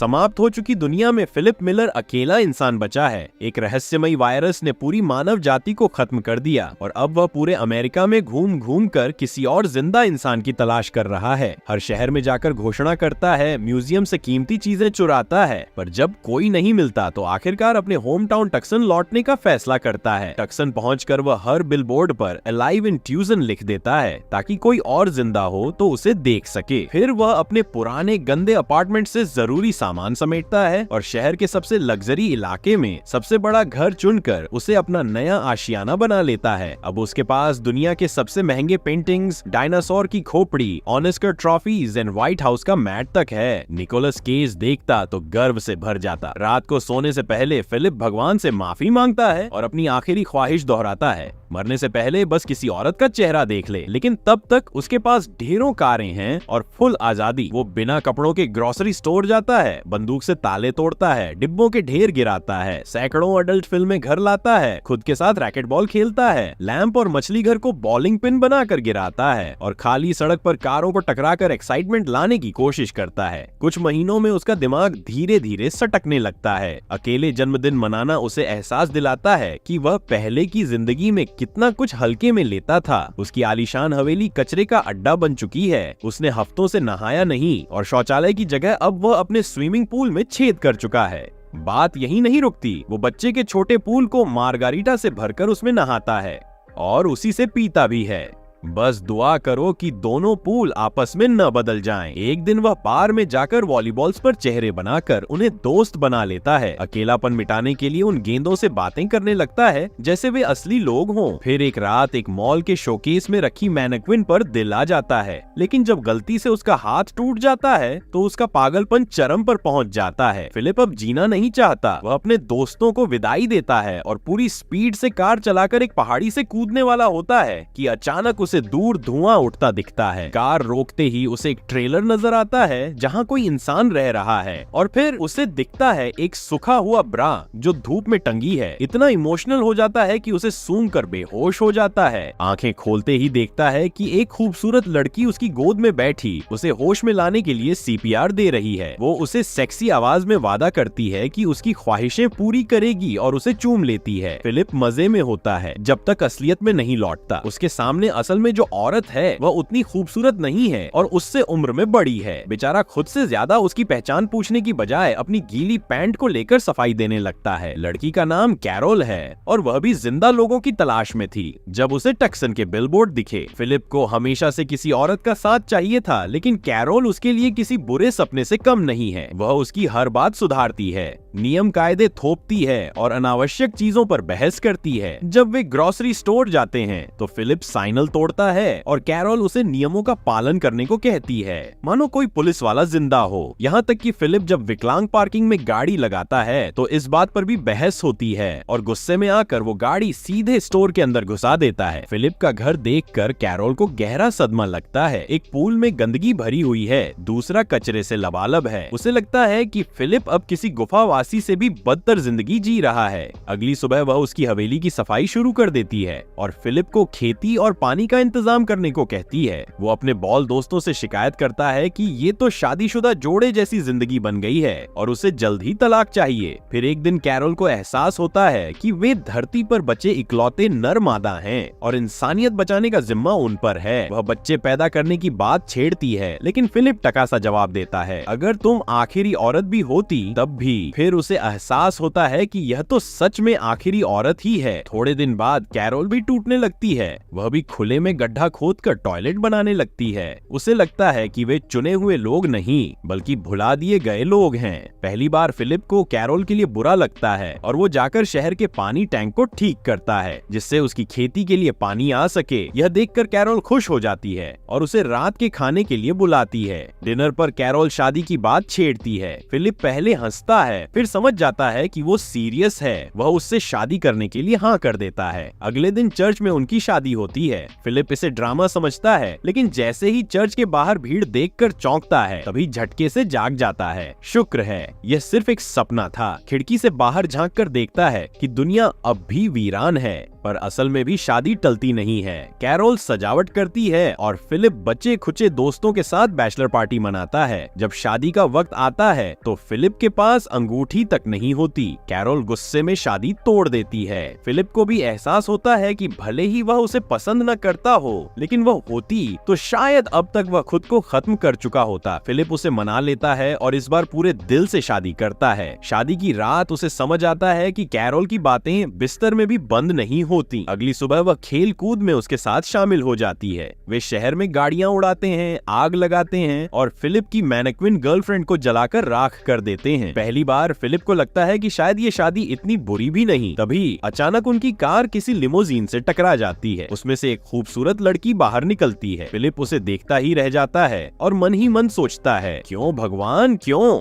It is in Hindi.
समाप्त हो चुकी दुनिया में फिलिप मिलर अकेला इंसान बचा है। एक रहस्यमयी वायरस ने पूरी मानव जाति को खत्म कर दिया और अब वह पूरे अमेरिका में घूम घूम कर किसी और जिंदा इंसान की तलाश कर रहा है। हर शहर में जाकर घोषणा करता है, म्यूजियम से कीमती चीजें चुराता है, पर जब कोई नहीं मिलता तो आखिरकार अपने होम टाउन टक्सन लौटने का फैसला करता है। टक्सन पहुंचकर वह हर बिलबोर्ड पर अलाइव इन ट्यूसन लिख देता है ताकि कोई और जिंदा हो तो उसे देख सके। फिर वह अपने पुराने गंदे अपार्टमेंट से जरूरी सामान समेटता है और शहर के सबसे लग्जरी इलाके में सबसे बड़ा घर चुनकर उसे अपना नया आशियाना बना लेता है। अब उसके पास दुनिया के सबसे महंगे पेंटिंग्स, डायनासोर की खोपड़ी, Oscar trophies and white house का मैट तक है। निकोलस केज देखता तो गर्व से भर जाता। रात को सोने से पहले फिलिप भगवान से माफी मांगता है और अपनी आखिरी ख्वाहिश दोहराता है, मरने से पहले बस किसी औरत का चेहरा देख ले। लेकिन तब तक उसके पास ढेरों कारें हैं और फुल आजादी। वो बिना कपड़ों के ग्रोसरी स्टोर जाता है, बंदूक से ताले तोड़ता है, डिब्बों के ढेर गिराता है, सैकड़ों अडल्ट फिल्में घर लाता है, खुद के साथ रैकेट बॉल खेलता है, लैंप और मछली घर को बॉलिंग पिन बनाकर गिराता है और खाली सड़क पर कारों को टकराकर एक्साइटमेंट लाने की कोशिश करता है। कुछ महीनों में उसका दिमाग धीरे धीरे सटकने लगता है। अकेले जन्मदिन मनाना उसे एहसास दिलाता है कि वह पहले की जिंदगी में कितना कुछ हल्के में लेता था। उसकी आलीशान हवेली कचरे का अड्डा बन चुकी है। उसने हफ्तों से नहाया नहीं और शौचालय की जगह अब वह अपने स्विमिंग पूल में छेद कर चुका है। बात यही नहीं रुकती, वो बच्चे के छोटे पूल को मार्गारीटा से भरकर उसमें नहाता है और उसी से पीता भी है। बस दुआ करो कि दोनों पूल आपस में न बदल जाएं। एक दिन वह बार में जाकर वॉलीबॉल्स पर चेहरे बनाकर उन्हें दोस्त बना लेता है। अकेलापन मिटाने के लिए उन गेंदों से बातें करने लगता है जैसे वे असली लोग हों। फिर एक रात एक मॉल के शोकेस में रखी मैनेक्विन पर दिल आ जाता है, लेकिन जब गलती से उसका हाथ टूट जाता है तो उसका पागलपन चरम पर पहुंच जाता है। फिलिप अब जीना नहीं चाहता। वह अपने दोस्तों को विदाई देता है और पूरी स्पीड से कार चलाकर एक पहाड़ी से कूदने वाला होता है कि अचानक उसे दूर धुआं उठता दिखता है। कार रोकते ही उसे एक ट्रेलर नजर आता है जहां कोई इंसान रह रहा है और फिर उसे दिखता है एक सूखा हुआ ब्रा जो धूप में टंगी है। इतना इमोशनल हो जाता है कि उसे सूंघकर बेहोश हो जाता है। आंखें खोलते ही देखता है कि एक खूबसूरत लड़की उसकी गोद में बैठी उसे होश में लाने के लिए सीपीआर दे रही है। वो उसे सेक्सी आवाज में वादा करती है कि उसकी ख्वाहिशें पूरी करेगी और उसे चूम लेती है। फिलिप मजे में होता है जब तक असलियत में नहीं लौटता। उसके सामने असल में जो औरत है वह उतनी खूबसूरत नहीं है और उससे उम्र में बड़ी है। बेचारा खुद से ज्यादा उसकी पहचान पूछने की बजाय अपनी गीली पैंट को लेकर सफाई देने लगता है। लड़की का नाम कैरोल है और वह भी जिंदा लोगों की तलाश में थी जब उसे टक्सन के बिलबोर्ड दिखे। फिलिप को हमेशा से किसी औरत का साथ चाहिए था, लेकिन कैरोल उसके लिए किसी बुरे सपने से कम नहीं है। वह उसकी हर बात सुधारती है, नियम कायदे थोपती है और अनावश्यक चीजों पर बहस करती है। जब वे ग्रोसरी स्टोर जाते हैं तो फिलिप साइनल तोड़ता है और कैरोल उसे नियमों का पालन करने को कहती है मानो कोई पुलिस वाला जिंदा हो। यहाँ तक कि फिलिप जब विकलांग पार्किंग में गाड़ी लगाता है तो इस बात पर भी बहस होती है और गुस्से में आकर वो गाड़ी सीधे स्टोर के अंदर घुसा देता है। फिलिप का घर देखकर कैरोल को गहरा सदमा लगता है। एक पूल में गंदगी भरी हुई है, दूसरा कचरे से लबालब है। उसे लगता है कि फिलिप अब किसी गुफावासी से भी बदतर जिंदगी जी रहा है। अगली सुबह वह उसकी हवेली की सफाई शुरू कर देती है और फिलिप को खेती और पानी का इंतजाम करने को कहती है। वो अपने बॉल दोस्तों से शिकायत करता है कि ये तो शादीशुदा जोड़े जैसी जिंदगी बन गई है और उसे जल्द ही तलाक चाहिए। फिर एक दिन कैरोल को एहसास होता है कि वे धरती पर बचे इकलौते नर मादा हैं और इंसानियत बचाने का जिम्मा उन पर है। वह बच्चे पैदा करने की बात छेड़ती है, लेकिन फिलिप टका सा जवाब देता है, अगर तुम आखिरी औरत भी होती तब भी। फिर उसे एहसास होता है कि यह तो सच में आखिरी औरत ही है। थोड़े दिन बाद कैरोल भी टूटने लगती है। वह भी खुले में गड्ढा खोदकर टॉयलेट बनाने लगती है। उसे लगता है कि वे चुने हुए लोग नहीं बल्कि भुला दिए गए लोग हैं। पहली बार फिलिप को कैरोल के लिए बुरा लगता है और वो जाकर शहर के पानी टैंक को ठीक करता है जिससे उसकी खेती के लिए पानी आ सके। यह देखकर कैरोल खुश हो जाती है और उसे रात के खाने के लिए बुलाती है। डिनर पर कैरोल शादी की बात छेड़ती है। फिलिप पहले हंसता है, फिर समझ जाता है कि वो सीरियस है। वह उससे शादी करने के लिए हाँ कर देता है। अगले दिन चर्च में उनकी शादी होती है। फिलिप इसे ड्रामा समझता है, लेकिन जैसे ही चर्च के बाहर भीड़ देखकर चौंकता है तभी झटके से जाग जाता है। शुक्र है यह सिर्फ एक सपना था। खिड़की से बाहर झांक कर देखता है कि दुनिया अब भी वीरान है। पर असल में भी शादी टलती नहीं है। कैरोल सजावट करती है और फिलिप बच्चे खुचे दोस्तों के साथ बैचलर पार्टी मनाता है। जब शादी का वक्त आता है तो फिलिप के पास अंगूठी तक नहीं होती। कैरोल गुस्से में शादी तोड़ देती है। फिलिप को भी एहसास होता है कि भले ही वह उसे पसंद न करता हो, लेकिन वह होती तो शायद अब तक वह खुद को खत्म कर चुका होता। फिलिप उसे मना लेता है और इस बार पूरे दिल से शादी करता है। शादी की रात उसे समझ आता है कि कैरोल की बातें बिस्तर में भी बंद नहीं होती। अगली सुबह वह खेल कूद में उसके साथ शामिल हो जाती है। वे शहर में गाड़ियां उड़ाते हैं, आग लगाते हैं और फिलिप की मैनेक्विन गर्लफ्रेंड को जलाकर राख कर देते हैं। पहली बार फिलिप को लगता है कि शायद ये शादी इतनी बुरी भी नहीं। तभी अचानक उनकी कार किसी लिमोजीन से टकरा जाती है। उसमें से एक खूबसूरत लड़की बाहर निकलती है। फिलिप उसे देखता ही रह जाता है और मन ही मन सोचता है, क्यों भगवान क्यों।